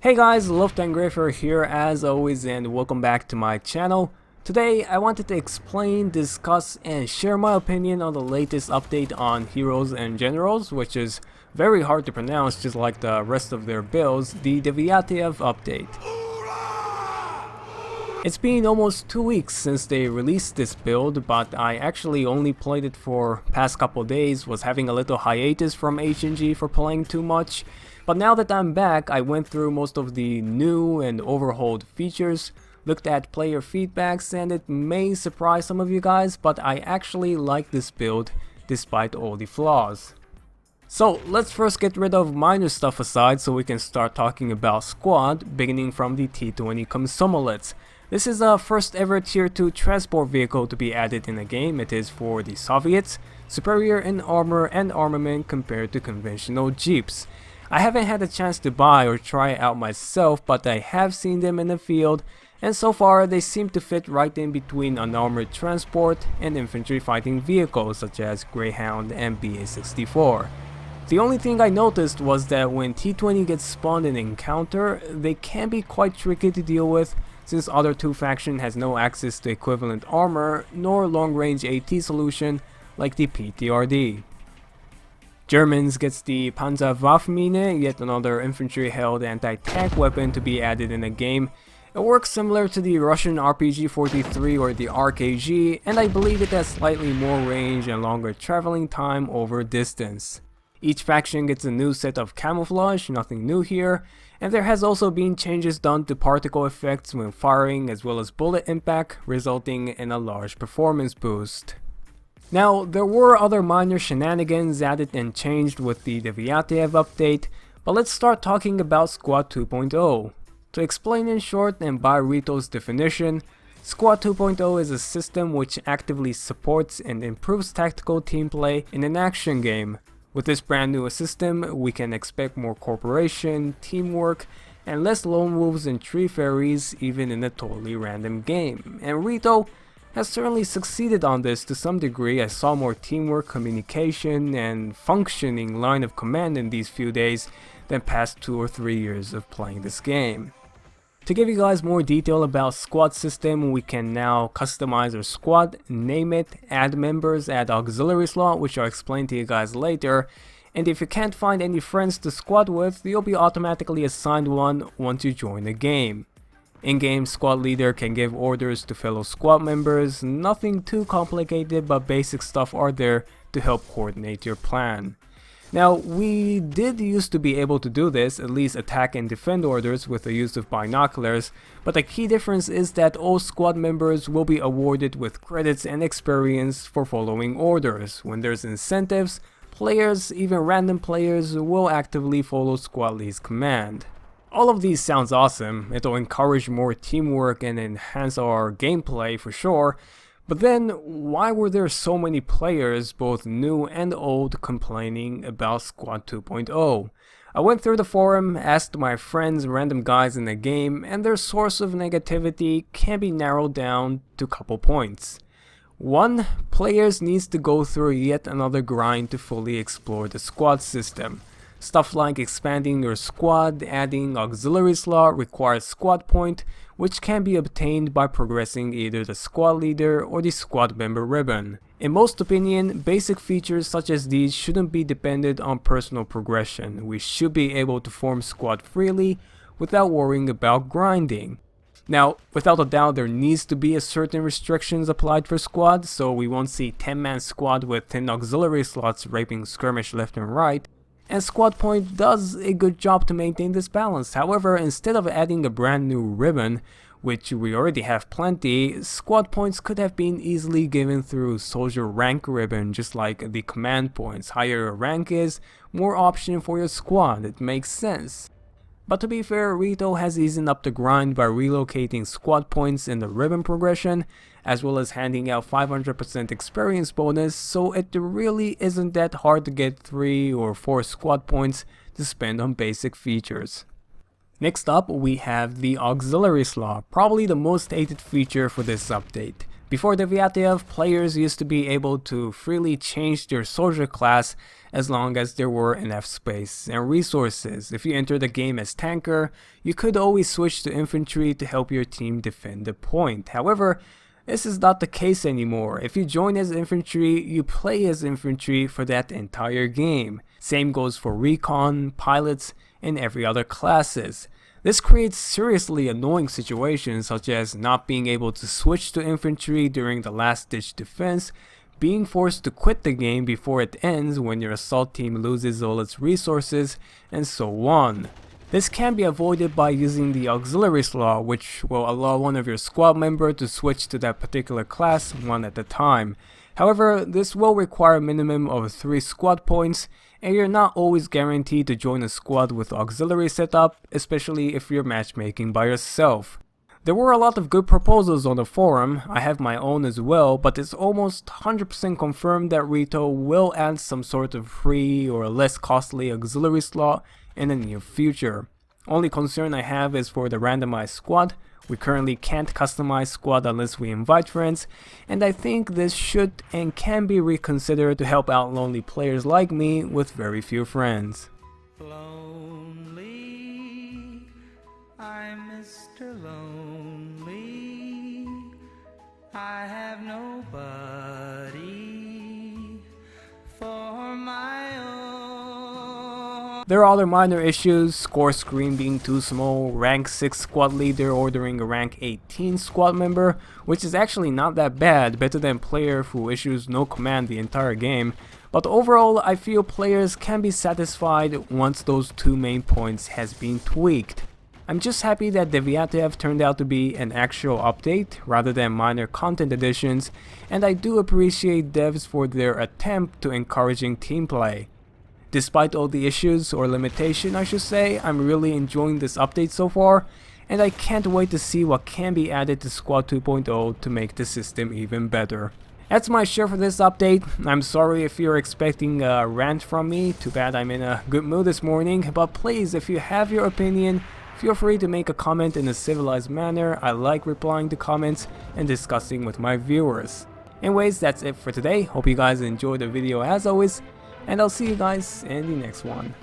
Hey guys, Luftangreifer here as always, and welcome back to my channel. Today I wanted to explain, discuss, and share my opinion on the latest update on Heroes and Generals, which is very hard to pronounce just like the rest of their builds, the Devyatayev update. It's been almost 2 weeks since they released this build, but I actually only played it for past couple days, was having a little hiatus from HNG for playing too much. But now that I'm back, I went through most of the new and overhauled features, looked at player feedbacks, and it may surprise some of you guys, but I actually like this build despite all the flaws. So let's first get rid of minor stuff aside so we can start talking about squad, beginning from the T-20 Komsomolets. This is a first ever tier 2 transport vehicle to be added in the game. It is for the Soviets, superior in armor and armament compared to conventional jeeps. I haven't had a chance to buy or try it out myself, but I have seen them in the field, and so far they seem to fit right in between unarmored transport and infantry fighting vehicles such as Greyhound and BA-64. The only thing I noticed was that when T-20 gets spawned in encounter, they can be quite tricky to deal with, since other two faction has no access to equivalent armor nor long-range AT solution like the PTRD. Germans gets the Panzerwaffenmine, yet another infantry-held anti-tank weapon to be added in the game. It works similar to the Russian RPG-43 or the RKG, and I believe it has slightly more range and longer traveling time over distance. Each faction gets a new set of camouflage, nothing new here, and there has also been changes done to particle effects when firing as well as bullet impact, resulting in a large performance boost. Now, there were other minor shenanigans added and changed with the Devyatayev update, but let's start talking about Squad 2.0. To explain in short and by Rito's definition, Squad 2.0 is a system which actively supports and improves tactical team play in an action game. With this brand new system, we can expect more cooperation, teamwork, and less lone wolves and tree fairies even in a totally random game. And Rito has certainly succeeded on this to some degree. I saw more teamwork, communication, and functioning line of command in these few days than past 2 or 3 years of playing this game. To give you guys more detail about squad system, we can now customize our squad, name it, add members, add auxiliary slot, which I'll explain to you guys later, and if you can't find any friends to squad with, you'll be automatically assigned one once you join the game. In-game squad leader can give orders to fellow squad members, nothing too complicated, but basic stuff are there to help coordinate your plan. Now, we did used to be able to do this, at least attack and defend orders with the use of binoculars, but the key difference is that all squad members will be awarded with credits and experience for following orders. When there's incentives, players, even random players, will actively follow squad lead's command. All of these sounds awesome. It'll encourage more teamwork and enhance our gameplay for sure, but then why were there so many players, both new and old, complaining about Squad 2.0? I went through the forum, asked my friends, random guys in the game, and their source of negativity can be narrowed down to a couple points. 1. Players needs to go through yet another grind to fully explore the squad system. Stuff like expanding your squad, adding auxiliary slot requires squad point, which can be obtained by progressing either the squad leader or the squad member ribbon. In most opinion, basic features such as these shouldn't be dependent on personal progression. We should be able to form squad freely without worrying about grinding. Now, without a doubt, there needs to be a certain restrictions applied for squads, so we won't see 10-man squad with 10 auxiliary slots raping skirmish left and right. And Squad Point does a good job to maintain this balance. However, instead of adding a brand new ribbon, which we already have plenty, Squad Points could have been easily given through Soldier Rank ribbon, just like the command points. Higher your rank is, more option for your squad. It makes sense. But to be fair, Rito has eased up the grind by relocating squad points in the ribbon progression, as well as handing out 500% experience bonus, so it really isn't that hard to get 3 or 4 squad points to spend on basic features. Next up, we have the auxiliary slot, probably the most hated feature for this update. Before Devyatayev, players used to be able to freely change their soldier class as long as there were enough space and resources. If you enter the game as tanker, you could always switch to infantry to help your team defend the point. However, this is not the case anymore. If you join as infantry, you play as infantry for that entire game. Same goes for recon, pilots, and every other classes. This creates seriously annoying situations such as not being able to switch to infantry during the last-ditch defense, being forced to quit the game before it ends when your assault team loses all its resources, and so on. This can be avoided by using the auxiliary slot, which will allow one of your squad members to switch to that particular class one at a time. However, this will require a minimum of 3 squad points, and you're not always guaranteed to join a squad with auxiliary setup, especially if you're matchmaking by yourself. There were a lot of good proposals on the forum. I have my own as well, but it's almost 100% confirmed that Rito will add some sort of free or less costly auxiliary slot in the near future. Only concern I have is for the randomized squad. We currently can't customize squad unless we invite friends, and I think this should and can be reconsidered to help out lonely players like me with very few friends. Lonely, I'm Mr. Lonely, I have nobody for my own. There are other minor issues, score screen being too small, rank 6 squad leader ordering a rank 18 squad member, which is actually not that bad, better than player who issues no command the entire game, but overall I feel players can be satisfied once those 2 main points has been tweaked. I'm just happy that Devyatayev turned out to be an actual update rather than minor content additions, and I do appreciate devs for their attempt to encouraging team play. Despite all the issues, or limitation I should say, I'm really enjoying this update so far, and I can't wait to see what can be added to Squad 2.0 to make the system even better. That's my share for this update. I'm sorry if you're expecting a rant from me, too bad I'm in a good mood this morning, but please, if you have your opinion, feel free to make a comment in a civilized manner. I like replying to comments and discussing with my viewers. Anyways, that's it for today. Hope you guys enjoyed the video as always, and I'll see you guys in the next one.